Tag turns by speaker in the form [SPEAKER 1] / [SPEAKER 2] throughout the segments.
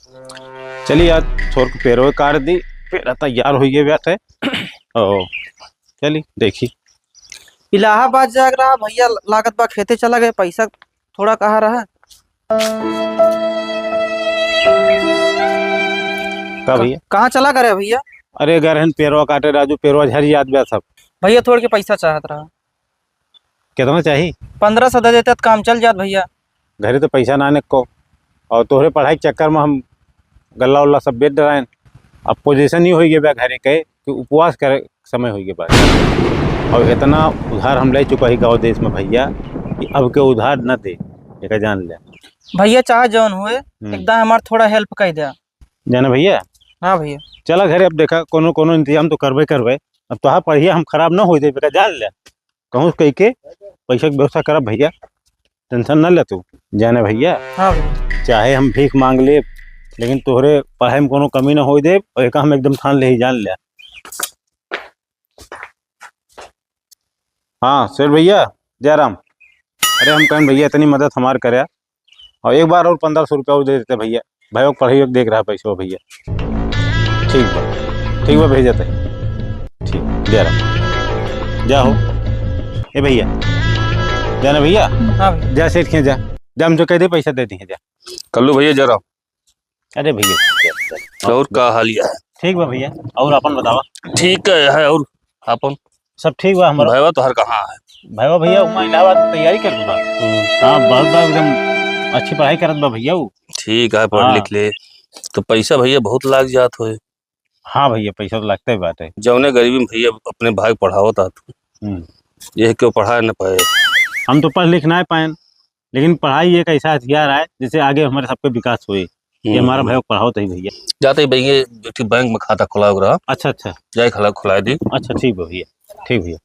[SPEAKER 1] चलिए यार छोर के पेरो काट दी पेरा तैयार हो गए बैठे ओ चली देखी।
[SPEAKER 2] इलाहाबाद जाग रहा भैया, लागत बा खेते चला गए, पैसा थोड़ा कहाँ रहा।
[SPEAKER 1] का भैया?
[SPEAKER 2] कहाँ चला करे भैया?
[SPEAKER 1] अरे गरहन पेरवा काटे राजू, पेरवा झरी याद बा सब।
[SPEAKER 2] भैया थोड़ के पैसा चाहत रहा।
[SPEAKER 1] कितना चाहिए?
[SPEAKER 2] 1500 दे देते तो काम चल जात भैया।
[SPEAKER 1] घरे तो पैसा ना को और तोहरे पढ़ाई के चक्कर में हम गल्ला उल्ला सब बेच डराएं। अब पोजीशन ही हो गए घरे के कि उपवास करे समय हो गए और इतना उधार हम ले चुका ही गाँव देश में भैया कि अब के उधार न दे एक जान ले
[SPEAKER 2] भैया। चाहे जौन हुए एकदम हमार थोड़ा हेल्प कर दिया
[SPEAKER 1] जाना भैया।
[SPEAKER 2] हाँ भैया
[SPEAKER 1] चला घरे, अब देखा कोनो कोनो इंतजाम तो करबे। अब तो पढ़िए हम खराब ना हो जाए जान ले कहूँ कह के पैसा की व्यवस्था करब भैया, टेंशन न ले तू जाने भैया।
[SPEAKER 2] हाँ भैया।
[SPEAKER 1] चाहे हम भीख मांग ले लेकिन तोहरे पढ़ाई में कोनो कमी ना हो दे और एक हम एकदम ठान ले ही जान ले। हाँ शेर भैया जयराम। अरे हम कहें भैया इतनी मदद हमार करे और एक बार और 1500 रुपया और दे देते भैया। भाई पढ़ाई देख रहा है पैसा भैया। ठीक बा भेज देते। ठीक जयराम जा हो ए भैया जाना भैया।
[SPEAKER 2] हाँ भैया।
[SPEAKER 1] जा सेठ के जा हम जो कह दे पैसा दे दी जा।
[SPEAKER 3] कल्लू भैया जरा।
[SPEAKER 1] अरे भैया
[SPEAKER 3] और का हालिया है?
[SPEAKER 1] ठीक बा भैया। और अपन बतावा?
[SPEAKER 3] ठीक है। और अपन
[SPEAKER 1] सब ठीक बा हमारा।
[SPEAKER 3] भाईवा तो हर कहाँ है?
[SPEAKER 1] भाईवा भैया उमा इलाहाबाद तैयारी कर बा। हाँ बहुत बार एकदम अच्छी पढ़ाई करत बा भैया वो। ठीक
[SPEAKER 3] है पढ़ लिख ले तो पैसा भैया बहुत लाग जात हो।
[SPEAKER 1] हाँ भैया पैसा तो लगता ही बात है।
[SPEAKER 3] जौने गरीबी में भैया अपने भाई पढ़ावता तू ये क्यों पढ़ा न पाए?
[SPEAKER 1] हम तो पढ़ लिख ना पाए लेकिन पढ़ाई एक ऐसा हथियार है जिससे आगे हमारे सबके विकास हुए। ये हमारा भाई पढ़ाओ तो ही भैया।
[SPEAKER 3] जाते ही भैया बैंक में खाता खुला रहा।
[SPEAKER 1] अच्छा
[SPEAKER 3] जाए खुला दी।
[SPEAKER 1] अच्छा ठीक है भैया। ठीक भैया।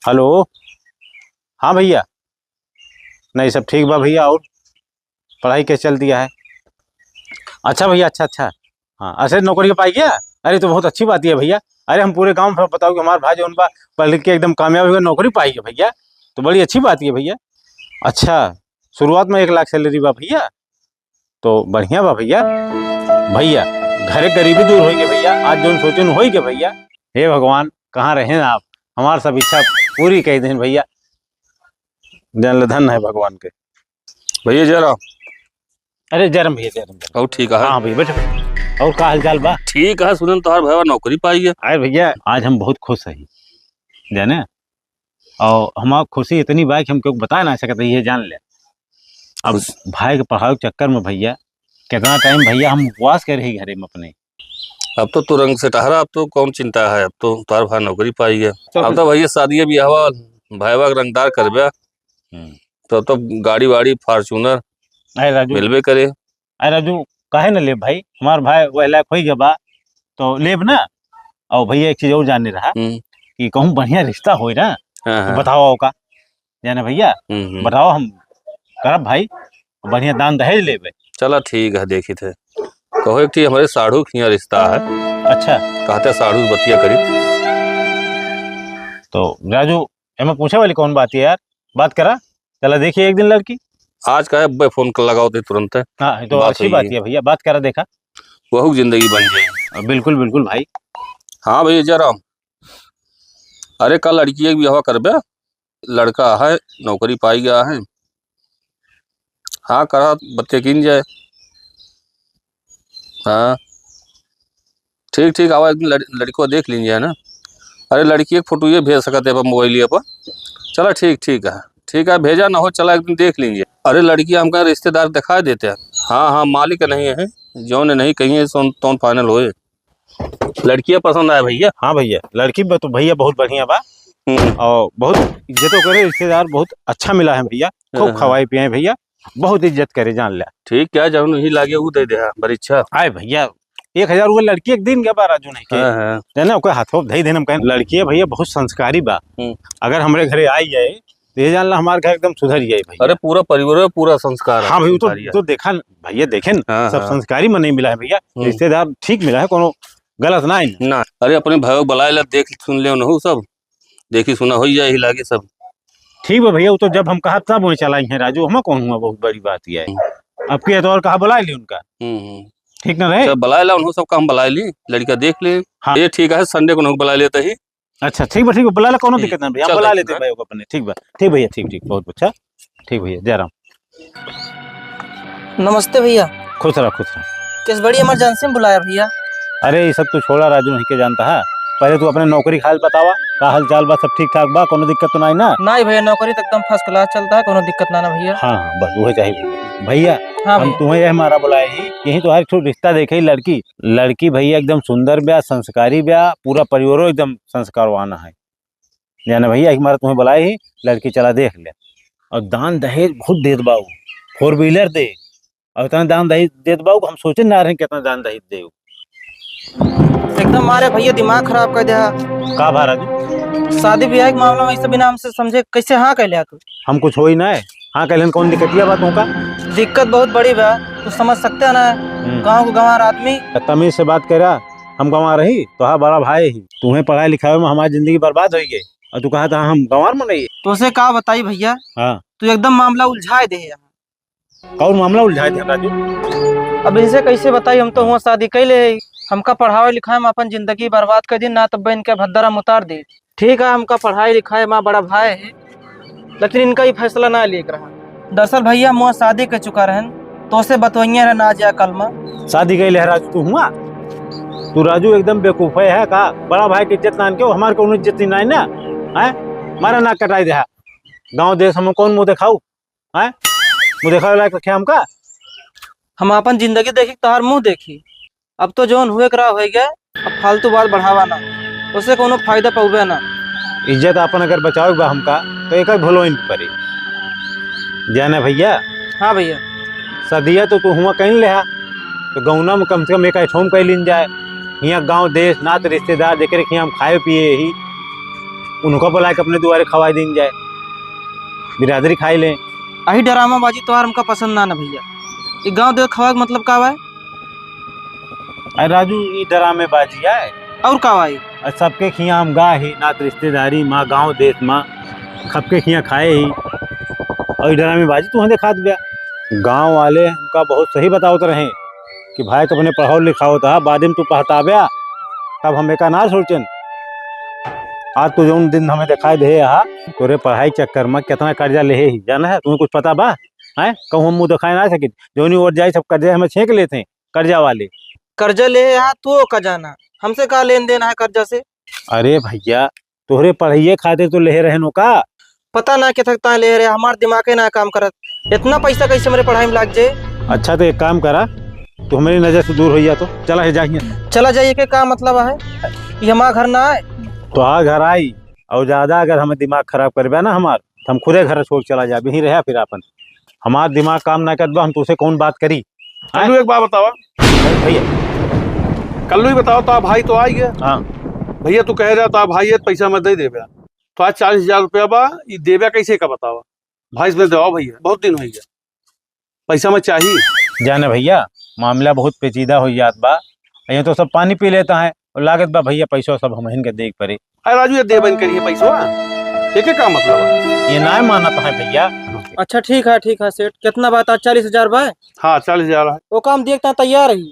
[SPEAKER 1] हेलो हाँ भैया। नहीं सब ठीक बा भैया। और पढ़ाई कैसे चल दिया है? अच्छा भैया अच्छा। हाँ अच्छा नौकरी पाई गया? अरे तो बहुत अच्छी बात है भैया। अरे हम पूरे गांव में बताओ कि हमारे भाई जो उनका पढ़ लिख के एकदम कामयाब हुआ नौकरी पाई है भैया, तो बड़ी अच्छी बात है भैया। अच्छा शुरुआत में 1 लाख सैलरी बा भैया, तो बढ़िया बा भैया। भैया घरे गरीबी दूर हो गई भैया, आज जो सोचे हो गए भैया। हे भगवान कहाँ रहे आप, हमार सब इच्छा पूरी कह दें भैया। जन धन है भगवान के
[SPEAKER 3] भैया जरा।
[SPEAKER 1] अरे जरम भैया जरम।
[SPEAKER 3] और ठीक है? हाँ
[SPEAKER 1] भैया बैठो। और का हाल चाल बा?
[SPEAKER 3] ठीक है। सुनन तो भाई नौकरी पाई है।
[SPEAKER 1] अरे भैया आज हम बहुत खुश है जाने, और हमारी खुशी इतनी बा कि हम क्यों बता ना सकते ये जान ले। अब भाई के पढ़ाई के चक्कर में भैया कितना टाइम भैया हम उपवास कर रही घरे में अपने।
[SPEAKER 3] अब तो तू रंग से टहरा, अब तो कौन चिंता है, अब तो तार भाई नौकरी पाई है। अब तो भैया शादी भी हवा भाईवा रंगदार कर तो गाड़ी वाड़ी फॉर्चूनर मिलबे करे।
[SPEAKER 1] अरे राजू काहे ना ले भाई, हमार भाई वह लायक हो गया बा तो लेब ना। और भैया एक चीज और जानने रहा कि कहूँ बढ़िया रिश्ता हो ना तो बताओ का जाना भैया। बताओ हम करब भाई, बढ़िया दान दहेज लेबे।
[SPEAKER 3] चला ठीक है देखी थे कहो एक हमारे साढ़ू खिया रिश्ता है।
[SPEAKER 1] अच्छा
[SPEAKER 3] कहते साढ़ू बतिया करी
[SPEAKER 1] तो राजू हमें पूछे वाली कौन बात है यार, बात करा। चला देखिए एक दिन लड़की
[SPEAKER 3] आज का फोन कर लगाओ थे तुरंत।
[SPEAKER 1] हाँ तो अच्छी बात है भैया, बात करा देखा
[SPEAKER 3] वह जिंदगी बन जाए।
[SPEAKER 1] बिल्कुल बिल्कुल भाई।
[SPEAKER 3] हाँ भैया जरा। अरे कल लड़की एक विवाह करबे, लड़का है नौकरी पाई गया है। हाँ करा बच्चे किन जाए। हाँ ठीक आवा एक दिन लड़की को देख लीजिए है ना। अरे लड़की एक फोटो ये भेज सकते हैं मोबाइल पर। चला ठीक है भेजा ना हो, चला एक दिन देख लीजिए। अरे लड़की हमका रिश्तेदार दिखा देते हैं। हाँ मालिक नहीं है जो ने नहीं कही तो फाइनल होए। लड़कियां पसंद आए भैया? हाँ भैया
[SPEAKER 1] लड़की तो भैया बहुत बढ़िया बा और बहुत इज्जतों करे, रिश्तेदार बहुत अच्छा मिला है भैया। खूब खवाए पिए भैया, बहुत इज्जत करे जान लिया।
[SPEAKER 3] ठीक क्या जब नहीं लागे वो दे दे बड़ी इच्छा आए
[SPEAKER 1] भैया। 1000 रुपये लड़की एक दिन के राजू नहीं के ना कोई हाथों धई देना कहें। लड़की है भैया बहुत संस्कारी बा, अगर हमारे घरे आई जाए तो ये जान ला हमारे घर एकदम सुधर जाए भैया।
[SPEAKER 3] अरे पूरा परिवार पूरा संस्कार।
[SPEAKER 1] हाँ भैया तो देखा भैया देखे न सब संस्कारी में नहीं मिला है भैया, रिश्तेदार ठीक मिला है, कोनो गलत ना है ना।
[SPEAKER 3] अरे अपने भाई बुलाए ला देख सुन ले सब देखी सुना हो जाए ही लागे सब।
[SPEAKER 1] ठीक है भैया, वो तो जब हम कहा तब वहीं चलाई है राजू, हमें कौन हुआ बहुत बड़ी बात ही है। अब के तो और कहा बुला ली उनका, ठीक ना रहे।
[SPEAKER 3] अच्छा बुला ला उन्होंने, सबका हम बुला ली, लड़का देख ले।
[SPEAKER 1] हाँ।
[SPEAKER 3] ये ठीक है, संडे को उन्होंने बुला लेते ही।
[SPEAKER 1] अच्छा ठीक है बुला ला, कोनो
[SPEAKER 3] ठीक,
[SPEAKER 1] दिक्कत नहीं भैया, हम
[SPEAKER 3] चल
[SPEAKER 1] बुला
[SPEAKER 3] भाई,
[SPEAKER 1] लेते
[SPEAKER 3] हाँ।
[SPEAKER 1] भाई को अपने। ठीक भैया, ठीक बहुत अच्छा। ठीक भैया, जय राम।
[SPEAKER 2] नमस्ते भैया।
[SPEAKER 1] खुश रहा खुश रहा।
[SPEAKER 2] किस बड़ी इमरजेंसी में बुलाया भैया?
[SPEAKER 1] अरे ये सब तू छोड़ा राजू, नहीं के जानता है। पहले तू अपने नौकरी हाल बतावा, का हाल चाल बा, सब ठीक ठाक बा, कोनो दिक्कत तो नहीं ना?
[SPEAKER 2] नहीं भैया, नौकरी तो एकदम फर्स्ट क्लास चलता है, कोनो दिक्कत ना भैया।
[SPEAKER 1] हाँ हाँ बस वही चाहिए भैया।
[SPEAKER 2] हाँ
[SPEAKER 1] हम
[SPEAKER 2] भैया।
[SPEAKER 1] तुम्हें यह हमारा बुलाए ही, यही तो हर एक रिश्ता देखे ही। लड़की भैया एकदम सुंदर ब्या, संस्कारी ब्या, पूरा परिवारों एकदम संस्कारवाना है जाना भैया। हमारा तुम्हें बुलाए ही, लड़की चला देख ले। और दान दहेज बहुत देत बाऊ, 4 व्हीलर दे, और इतना दान दहेज देत बाऊ हम सोचे ना रहे कितना दान दहेज दे।
[SPEAKER 2] एकदम मारे भैया दिमाग खराब कर दिया।
[SPEAKER 1] का भा राजू,
[SPEAKER 2] शादी ब्याह के मामला में ऐसे बिना हमसे समझे कैसे हाँ कह लिया तू?
[SPEAKER 1] हम कुछ हो ही ना है। हाँ कहलन कौन दिक्कतिया बातों का?
[SPEAKER 2] दिक्कत बहुत बड़ी बा, तू समझ सकते है ना। गाँव को गंवार आदमी।
[SPEAKER 1] तमीज से बात करा, हम गंवा रही तो हाँ बड़ा भाई ही। तुम्हें पढ़ाई लिखाई में हमारी जिंदगी बर्बाद हो गई, और तू कहा था हम गंवार में नहीं।
[SPEAKER 2] तो उसे का बताई भैया,
[SPEAKER 1] हाँ
[SPEAKER 2] तू एकदम मामला उलझाए दे यहाँ।
[SPEAKER 1] कौन मामला उलझाए थे राजू?
[SPEAKER 2] अब इनसे कैसे बताई, हम तो हुआ शादी कैले, हमका पढ़ाई लिखाई में अपन जिंदगी बर्बाद कर दी ना, तब इनके भद्दरा उतार दे। ठीक है, हमका पढ़ाई लिखाई में बड़ा भाई है, लेकिन इनका ही फैसला ना लेकर रहा। दरअसल भैया मुआ शादी कर चुका रहन, तो उसे बतवैया रह ना जा कल में।
[SPEAKER 1] शादी कई ले राजू तू हुआ? तू राजू एकदम बेवकूफ है का? बड़ा भाई की इज्जत ना क्यों, हमारे को इज्जत नहीं ना है। मारा नाक कटाई दे, गाँव देश हम कौन मुँह दिखाऊ है? मुँह दिखावे लायक रखे हमका?
[SPEAKER 2] हम अपन जिंदगी देखी तोहार मुंह देखी। अब तो जोन हुए करा हो गया, अब फालतू बात बढ़ावा ना, उससे कोनो फायदा पहुबे ना।
[SPEAKER 1] इज्जत अपन अगर बचाओ बा हमका तो एक भूलो इन परी जाना भैया।
[SPEAKER 2] हाँ भैया।
[SPEAKER 1] सदिया तो तू हुआ कहीं ले, तो गौना में कम से कम एक ठोम कह लीन जाए। यहाँ गांव देश नात रिश्तेदार देखे रखे हम खाए पिए ही, उनको बुला के अपने दुआरे खवाई दिन जाए, बिरादरी खाई लें।
[SPEAKER 2] यही ड्रामा बाजी तोहार हमका पसंद ना भैया। ये गांव देख खवा का मतलब का है?
[SPEAKER 1] अरे राजू ये ड्रामे बाजी है
[SPEAKER 2] और का है?
[SPEAKER 1] सबके खिया हम गा ही, नात रिश्तेदारी माँ गांव देश माँ खपके खिया खाए ही, और ड्रामे बाजी तू देखा दिया। गांव वाले हमका बहुत सही बतावत रहे कि भाई तो अपने पढ़ाओ लिखाओ था, बाद में तू पढ़ताव्या, तब हम एक ना सोचन। आज तो जो दिन हमें दिखाई दे तोरे पढ़ाई चक्कर में कितना कर्जा ले ही जाना है, तुम्हें कुछ पता बा है? कहूँ हम मुँह दिखाए ना सके, जोनी और जाए सब कर्जे हमें छेक लेते हैं कर्जा वाले।
[SPEAKER 2] कर्जा ले तो का जाना, हमसे का लेन देन है कर्जा से?
[SPEAKER 1] अरे भैया तोहरे पढ़ाइए खातिर तो ले रहे नो का?
[SPEAKER 2] पता ना के थकता ले रहे, हमार दिमाग ना काम करत। इतना पैसा कैसे मेरे पढ़ाई में लग जाए?
[SPEAKER 1] अच्छा तो एक काम करा, तो हमारी नजर से दूर हो जा, तो चला है जाइए।
[SPEAKER 2] चला जाइए के का मतलब है? ये हमारा घर ना है।
[SPEAKER 1] तो आ घर आई और ज्यादा अगर हमें दिमाग खराब करबे ना हमार, तो हम खुदे घर छोड़ चला जा भी रहा। फिर अपन हमार दिमाग काम ना कर हम तुझसे कौन बात करी?
[SPEAKER 4] कल्लू एक बात बतावा
[SPEAKER 1] भैया
[SPEAKER 4] कल्लू ही बताओ, तो भाई तो आई है।
[SPEAKER 1] हाँ
[SPEAKER 4] भैया तू कह रहा तो भाई है पैसा मत दे देवे, तो आज 40,000 रुपया बा, ये देवे कैसे का बतावा? भाई इसमें दो भैया, बहुत दिन हो गया, पैसा में चाहिए।
[SPEAKER 1] जाने भैया मामला बहुत पेचीदा हो जात बा, यहाँ तो सब पानी पी लेता है और लागत बा भैया पैसा सब हम इनके देख पड़े।
[SPEAKER 4] अरे राजू ये देवन करिए पैसा, एक का मतलब है?
[SPEAKER 1] ये ना माना तो है भैया।
[SPEAKER 2] अच्छा ठीक है सेठ, कितना बात? 40,000 भाई।
[SPEAKER 4] हाँ 40,000 है।
[SPEAKER 2] वो काम देखता तैयार रही,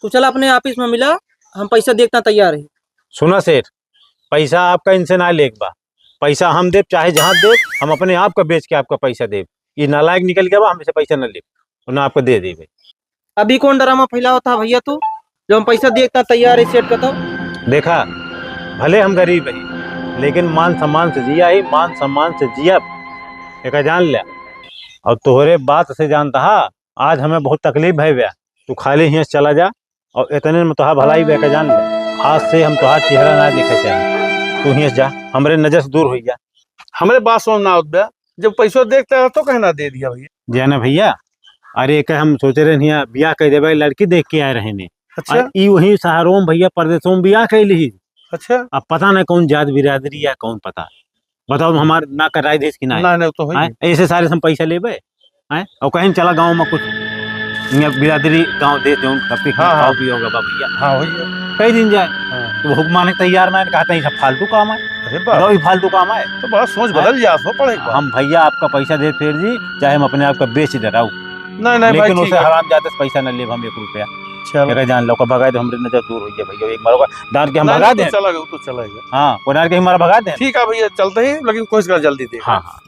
[SPEAKER 2] तू चला अपने ऑफिस में मिला, हम पैसा देखता तैयार रही।
[SPEAKER 1] सुना सेठ, पैसा आपका इनसे ना लेक बा, पैसा हम देव चाहे जहाँ देव, हम अपने आप का बेच के आपका पैसा देव। ये नालायक निकल गया बा, हमसे पैसा न ले और ना आपको दे देवे।
[SPEAKER 2] अभी कौन ड्रामा फैलावा था भैया तू, जो हम पैसा देखता तैयार है सेठ का? तो
[SPEAKER 1] देखा भले हम गरीब रही, लेकिन मान सम्मान से जिया ही, मान सम्मान से जिया एक जान लिया। और तोहरे बात से जानता हा, आज हमें बहुत तकलीफ है भैया, तू खाली यहाँ से चला जा, और इतने में तुहार भलाई बह जान लिया। आज से हम तुहार चेहरा ना देखे चाहिए, तू यहाँ से जा, हमारे नजर से दूर हो जा।
[SPEAKER 4] हमारे बात सुन ना होता, जब पैसा देखता है तो कहना दे दिया भैया।
[SPEAKER 1] जाना भैया, अरे एक हम सोचे रहे यहाँ बियाह कह देवे, लड़की देख के आए रहे ने।
[SPEAKER 4] अच्छा
[SPEAKER 1] ई वही शहरों में भैया परदेशों में बियाह कैली।
[SPEAKER 4] अच्छा,
[SPEAKER 1] अब पता नहीं कौन जात बिरादरी या कौन, पता बताओ हमारे ना कराई देश की ना
[SPEAKER 4] ना तो है।
[SPEAKER 1] ऐसे सारे हम पैसा लेबे हैं और कहीं चला गाँव में कुछ यहाँ बिरादरी गांव देते हैं सबके
[SPEAKER 4] हाँ, हाँ।
[SPEAKER 1] खाओ पियो होगा बा भैया।
[SPEAKER 4] हाँ भैया।
[SPEAKER 1] कई दिन जाए
[SPEAKER 4] हाँ।
[SPEAKER 1] तो हुक्म माने तैयार मैंने कहा था ये सब फालतू काम है,
[SPEAKER 4] अरे बाप,
[SPEAKER 1] बताओ ये फालतू काम है।
[SPEAKER 4] तो बड़ा सोच बदल जा सो पड़े
[SPEAKER 1] हम भैया आपका पैसा दे फिर जी, चाहे हम अपने आप का बेच डराऊ,
[SPEAKER 4] नहीं नहीं भाई
[SPEAKER 1] लेकिन
[SPEAKER 4] ठीक
[SPEAKER 1] उसे
[SPEAKER 4] है।
[SPEAKER 1] हराम जाते से पैसा न ले हम 1 रुपया।
[SPEAKER 4] चलो
[SPEAKER 1] अगर जान लो का भगा दे हमरे नजर दूर हो गया भैया, एक मारो डांट के हम
[SPEAKER 4] नहीं,
[SPEAKER 1] भगा
[SPEAKER 4] नहीं,
[SPEAKER 1] दें।
[SPEAKER 4] तो चला गया, तो चला गया।
[SPEAKER 1] हाँ, वो डांट के हमारा भगा दें।
[SPEAKER 4] ठीक है भैया चलते हैं, लेकिन कोशिश कर जल्दी दे।
[SPEAKER 1] हाँ हाँ